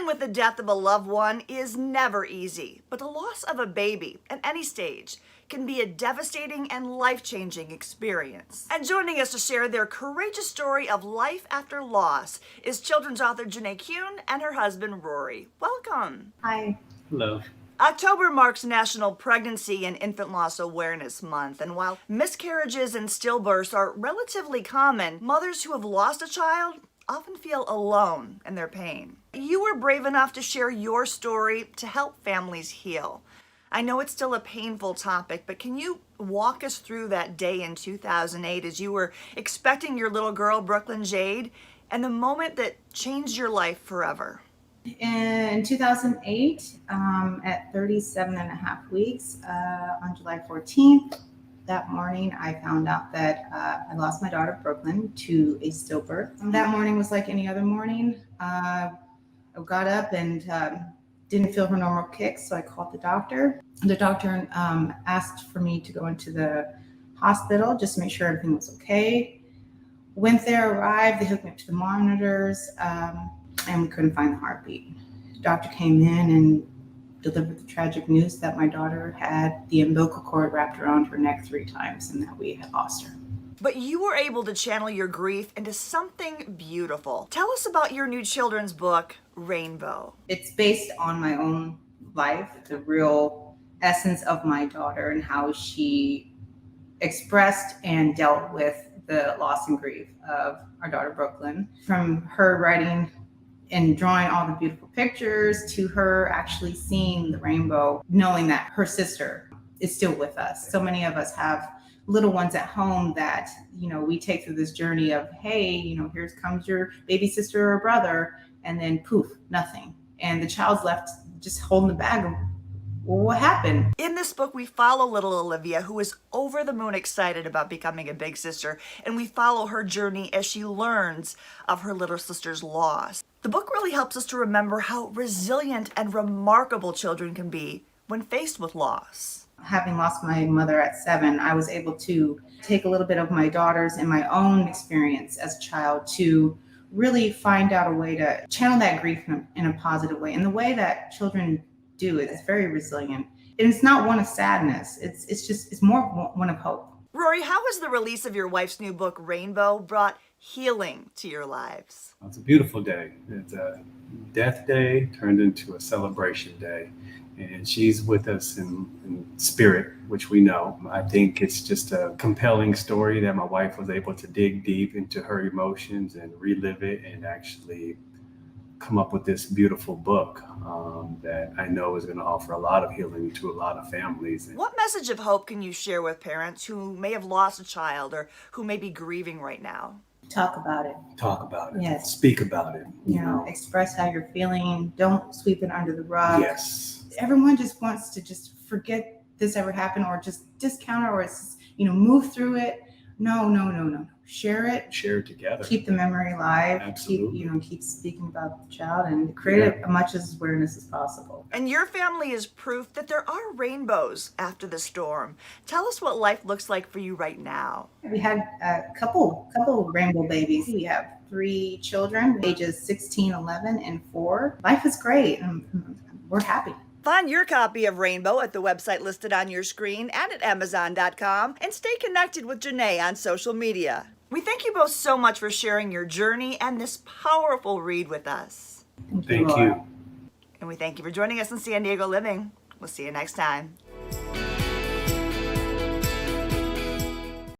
with the death of a loved one is never easy, but the loss of a baby at any stage can be a devastating and life-changing experience. And joining us to share their courageous story of life after loss is children's author Janae Kuhn and her husband Rory. Welcome. Hi. Hello. October marks National Pregnancy and Infant Loss Awareness Month, and while miscarriages and stillbirths are relatively common, mothers who have lost a child often feel alone in their pain. You were brave enough to share your story to help families heal. I know it's still a painful topic, but can you walk us through that day in 2008 as you were expecting your little girl, Brooklyn Jade, and the moment that changed your life forever? In 2008, at 37 and a half weeks, on July 14th, that morning, I found out that I lost my daughter, Brooklyn, to a stillbirth. That morning was like any other morning. I got up and didn't feel her normal kicks, so I called the doctor. The doctor asked for me to go into the hospital just to make sure everything was okay. Went there, arrived, they hooked me up to the monitors, and we couldn't find the heartbeat. The doctor came in and delivered the tragic news that my daughter had the umbilical cord wrapped around her neck 3 times and that we had lost her. But you were able to channel your grief into something beautiful. Tell us about your new children's book, Rainbow. It's based on my own life, the real essence of my daughter and how she expressed and dealt with the loss and grief of our daughter, Brooklyn. From her writing and drawing all the beautiful pictures to her actually seeing the rainbow, knowing that her sister is still with us. So many of us have little ones at home that, we take through this journey of, hey, here comes your baby sister or brother, and then poof, nothing. And the child's left just holding the bag of, well, what happened? In this book, we follow little Olivia, who is over the moon excited about becoming a big sister, and we follow her journey as she learns of her little sister's loss. The book really helps us to remember how resilient and remarkable children can be when faced with loss. Having lost my mother at 7, I was able to take a little bit of my daughter's and my own experience as a child to really find out a way to channel that grief in a positive way. And the way that children do it is very resilient. And it's not one of sadness. It's more one of hope. Rory, how has the release of your wife's new book, Rainbow, brought healing to your lives? It's a beautiful day. It's a death day turned into a celebration day. And she's with us in spirit, which we know. I think it's just a compelling story that my wife was able to dig deep into her emotions and relive it and actually come up with this beautiful book that I know is going to offer a lot of healing to a lot of families. What message of hope can you share with parents who may have lost a child or who may be grieving right now? Talk about it. Talk about it. Yes. Speak about it. You know. Express how you're feeling. Don't sweep it under the rug. Yes. Everyone just wants to just forget this ever happened or just discount it or move through it. No. Share it. Share it together. Keep the memory alive. Absolutely. Keep speaking about the child and create as much awareness as possible. And your family is proof that there are rainbows after the storm. Tell us what life looks like for you right now. We had a couple rainbow babies. We have 3 children, ages 16, 11, and 4. Life is great. We're happy. Find your copy of Rainbow at the website listed on your screen and at Amazon.com, and stay connected with Janae on social media. We thank you both so much for sharing your journey and this powerful read with us. Thank you. And we thank you for joining us in San Diego Living. We'll see you next time.